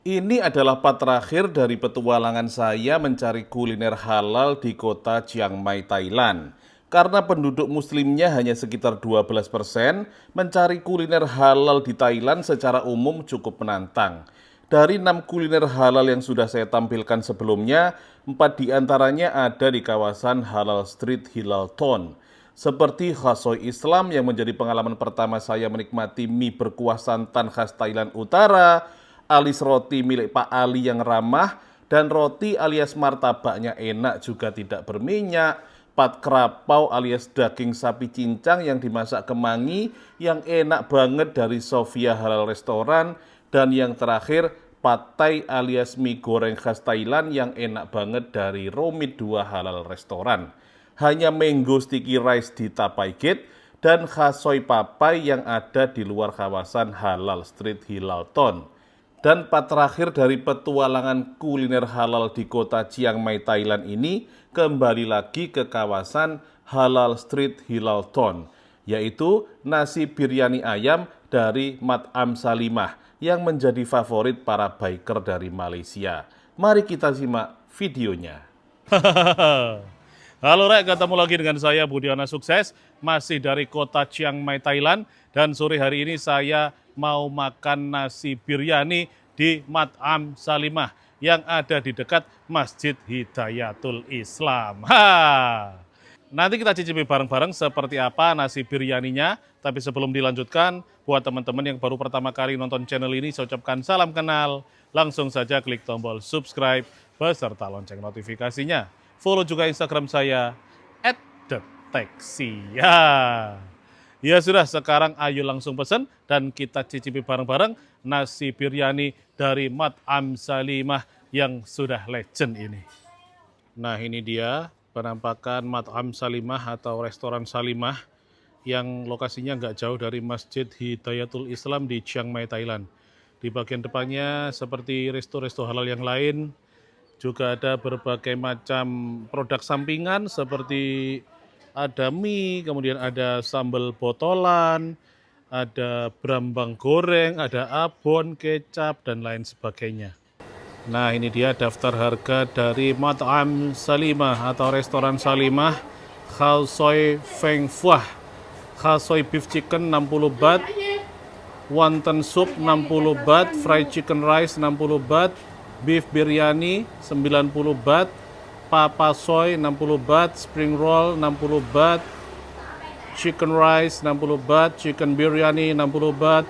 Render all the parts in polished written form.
Ini adalah part terakhir dari petualangan saya mencari kuliner halal di kota Chiang Mai, Thailand. Karena penduduk muslimnya hanya sekitar 12%, mencari kuliner halal di Thailand secara umum cukup menantang. Dari 6 kuliner halal yang sudah saya tampilkan sebelumnya, 4 diantaranya ada di kawasan Halal Street Hilal Thon. Seperti Khasoi Islam yang menjadi pengalaman pertama saya menikmati mie berkuah santan khas Thailand Utara, alis roti milik Pak Ali yang ramah, dan roti alias martabaknya enak juga tidak berminyak, pat kerapau alias daging sapi cincang yang dimasak kemangi yang enak banget dari Sofia Halal Restoran, dan yang terakhir pad thai alias mie goreng khas Thailand yang enak banget dari Romit 2 Halal Restoran. Hanya mango sticky rice di Tapai Gate dan khasoi papai yang ada di luar kawasan Halal Street Hilal Thon. Dan part terakhir dari petualangan kuliner halal di kota Chiang Mai, Thailand ini kembali lagi ke kawasan Halal Street Hilal Thon, yaitu nasi biryani ayam dari Mat'am Salimah yang menjadi favorit para biker dari Malaysia. Mari kita simak videonya. Halo Rek, ketemu lagi dengan saya Budiana Sukses, masih dari kota Chiang Mai, Thailand. Dan sore hari ini saya mau makan nasi biryani di Mat'am Salimah yang ada di dekat Masjid Hidayatul Islam. Nanti kita cicipi bareng-bareng seperti apa nasi biryaninya. Tapi sebelum dilanjutkan, buat teman-teman yang baru pertama kali nonton channel ini, saya ucapkan salam kenal. Langsung saja klik tombol subscribe beserta lonceng notifikasinya. Follow juga Instagram saya @deteksi. Ya sudah, sekarang ayo langsung pesen dan kita cicipi bareng-bareng nasi biryani dari Mat'am Salimah yang sudah legend ini. Nah, ini dia penampakan Mat'am Salimah atau restoran Salimah yang lokasinya nggak jauh dari Masjid Hidayatul Islam di Chiang Mai, Thailand. Di bagian depannya seperti resto-resto halal yang lain, juga ada berbagai macam produk sampingan seperti ada mie, kemudian ada sambal botolan, ada brambang goreng, ada abon, kecap, dan lain sebagainya. Nah, ini dia daftar harga dari Mat'am Salimah atau restoran Salimah. Khao Soi Feng Fuah, Khao Soi beef chicken 60 baht, wonton soup 60 baht, fried chicken rice 60 baht, beef biryani 90 baht, papa soy 60 baht, spring roll 60 baht, chicken rice 60 baht, chicken biryani 60 baht,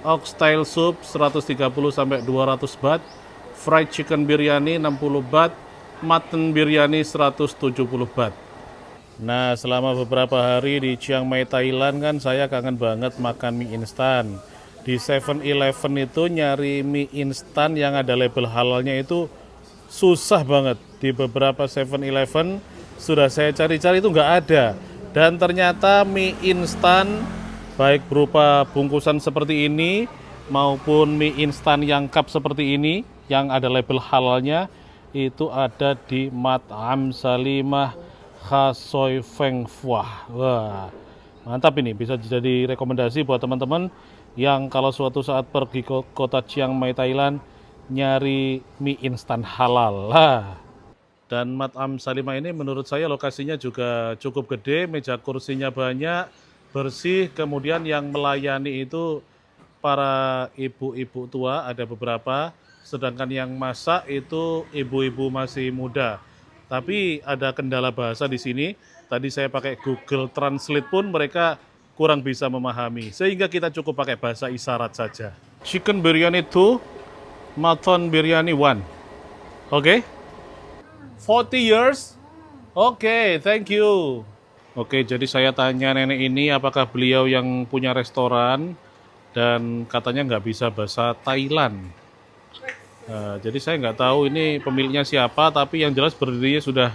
oxtail soup 130 sampai 200 baht, fried chicken biryani 60 baht, mutton biryani 170 baht. Nah, selama beberapa hari di Chiang Mai, Thailand kan saya kangen banget makan mie instan. Di 7-Eleven itu nyari mie instan yang ada label halalnya itu susah banget. Di beberapa 7-Eleven sudah saya cari-cari itu nggak ada. Dan ternyata mie instan baik berupa bungkusan seperti ini maupun mie instan yang cup seperti ini yang ada label halalnya itu ada di Mat'am Salimah Khasoi Feng Fuah. Wah, mantap ini, bisa jadi rekomendasi buat teman-teman yang kalau suatu saat pergi ke kota Chiang Mai, Thailand, nyari mie instan halal lah. Dan Mat'am Salimah ini menurut saya lokasinya juga cukup gede, meja kursinya banyak, bersih, kemudian yang melayani itu para ibu-ibu tua, ada beberapa, sedangkan yang masak itu ibu-ibu masih muda. Tapi ada kendala bahasa di sini, tadi saya pakai Google Translate pun mereka kurang bisa memahami, sehingga kita cukup pakai bahasa isyarat saja. Chicken biryani 2, mutton biryani 1. Oke? 40 years? Oke, thank you. Oke, jadi saya tanya nenek ini apakah beliau yang punya restoran, dan katanya nggak bisa bahasa Thailand. Jadi saya nggak tahu ini pemiliknya siapa, tapi yang jelas berdirinya sudah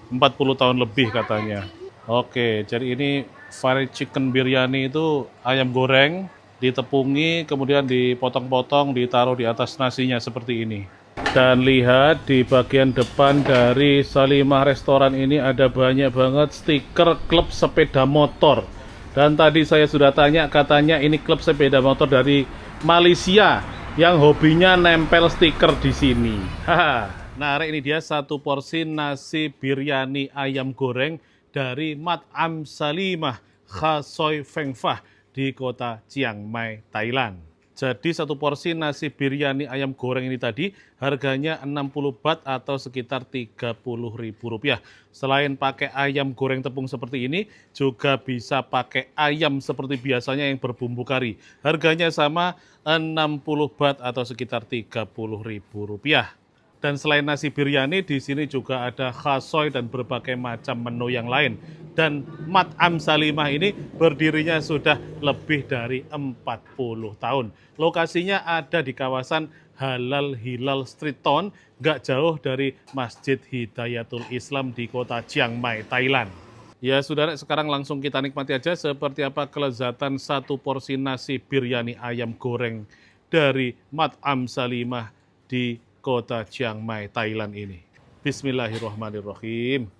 40 tahun lebih katanya. Oke, jadi ini fried chicken biryani itu ayam goreng, ditepungi, kemudian dipotong-potong, ditaruh di atas nasinya seperti ini. Dan lihat di bagian depan dari Salimah restoran ini ada banyak banget stiker klub sepeda motor. Dan tadi saya sudah tanya, katanya ini klub sepeda motor dari Malaysia. yang hobinya nempel stiker di sini. Haha. Nah, ini dia satu porsi nasi biryani ayam goreng dari Mat'am Salimah Khasoy Feng Fah di kota Chiang Mai, Thailand. Jadi satu porsi nasi biryani ayam goreng ini tadi harganya 60 baht atau sekitar Rp30.000. Selain pakai ayam goreng tepung seperti ini, juga bisa pakai ayam seperti biasanya yang berbumbu kari. Harganya sama 60 baht atau sekitar Rp30.000. Dan selain nasi biryani, di sini juga ada khasoy dan berbagai macam menu yang lain. Dan Mat'am Salimah ini berdirinya sudah lebih dari 40 tahun. Lokasinya ada di kawasan Halal Hilal Street Town, gak jauh dari Masjid Hidayatul Islam di kota Chiang Mai, Thailand. Ya saudara, sekarang langsung kita nikmati aja seperti apa kelezatan satu porsi nasi biryani ayam goreng dari Mat'am Salimah di kota Chiang Mai, Thailand ini. Bismillahirrahmanirrahim.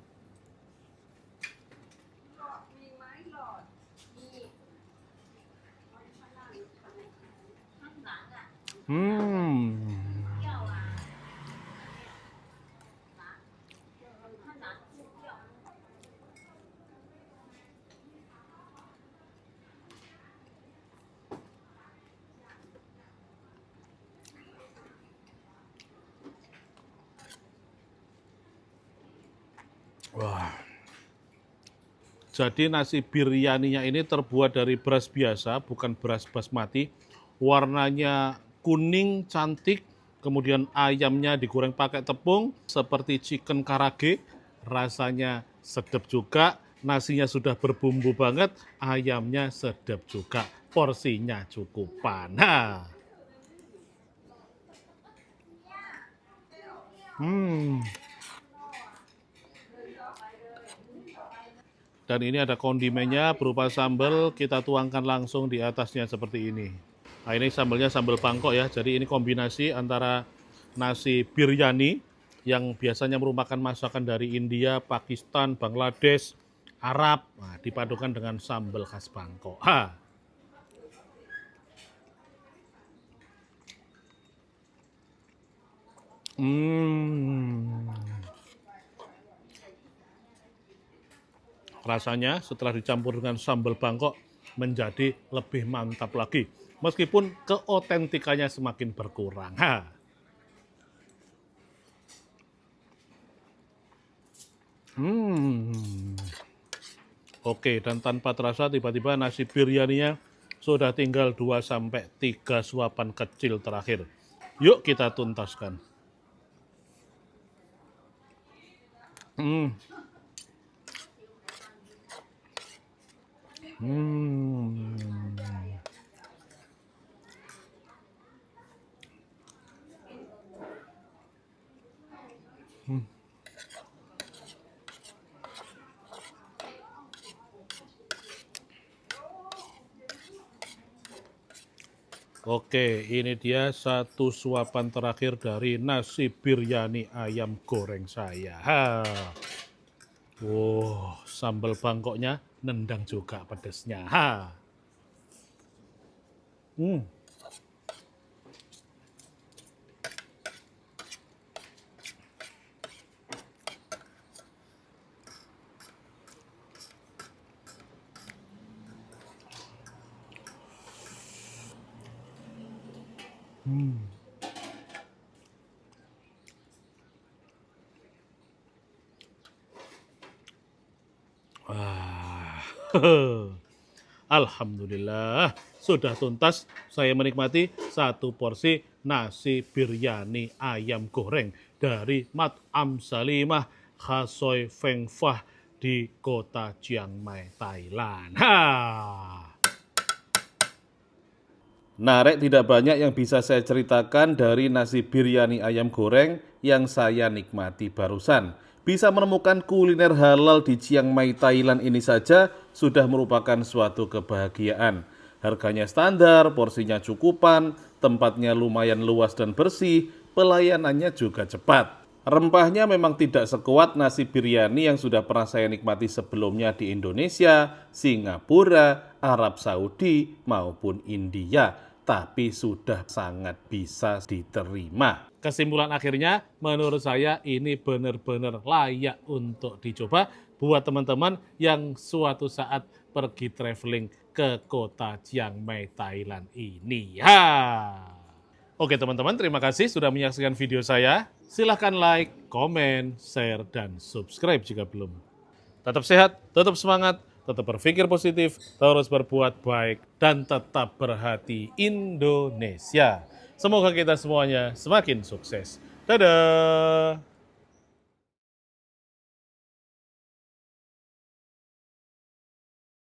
Wah. Jadi nasi biryaninya ini terbuat dari beras biasa, bukan beras basmati. Warnanya kuning, cantik. Kemudian ayamnya digoreng pakai tepung, seperti chicken karage. Rasanya sedap juga, nasinya sudah berbumbu banget, ayamnya sedap juga. Porsinya cukupan. Nah. Dan ini ada kondimennya berupa sambal, kita tuangkan langsung di atasnya seperti ini. Nah ini sambalnya sambal Bangkok ya, jadi ini kombinasi antara nasi biryani yang biasanya merupakan masakan dari India, Pakistan, Bangladesh, Arab, nah, dipadukan dengan sambal khas Bangkok. Ha. Rasanya setelah dicampur dengan sambal Bangkok menjadi lebih mantap lagi. Meskipun keotentikannya semakin berkurang. Ha. Oke, dan tanpa terasa tiba-tiba nasi biryaninya sudah tinggal 2-3 suapan kecil terakhir. Yuk kita tuntaskan. Oke, ini dia satu suapan terakhir dari nasi biryani ayam goreng saya. Ha. Wow, sambal Bangkoknya nendang juga pedesnya. Ha. Alhamdulillah, sudah tuntas saya menikmati satu porsi nasi biryani ayam goreng dari Mat'am Salimah Khasoy Feng Fah di kota Chiang Mai, Thailand. Ha. Nah, Rek, tidak banyak yang bisa saya ceritakan dari nasi biryani ayam goreng yang saya nikmati barusan. Bisa menemukan kuliner halal di Chiang Mai, Thailand ini saja sudah merupakan suatu kebahagiaan. Harganya standar, porsinya cukupan, tempatnya lumayan luas dan bersih, pelayanannya juga cepat. Rempahnya memang tidak sekuat nasi biryani yang sudah pernah saya nikmati sebelumnya di Indonesia, Singapura, Arab Saudi, maupun India. tapi sudah sangat bisa diterima. Kesimpulan akhirnya, menurut saya ini benar-benar layak untuk dicoba buat teman-teman yang suatu saat pergi traveling ke kota Chiang Mai, Thailand ini. Ya. Oke teman-teman, terima kasih sudah menyaksikan video saya. Silahkan like, komen, share, dan subscribe jika belum. Tetap sehat, tetap semangat, tetap berpikir positif, terus berbuat baik, dan tetap berhati Indonesia. Semoga kita semuanya semakin sukses. Dadah!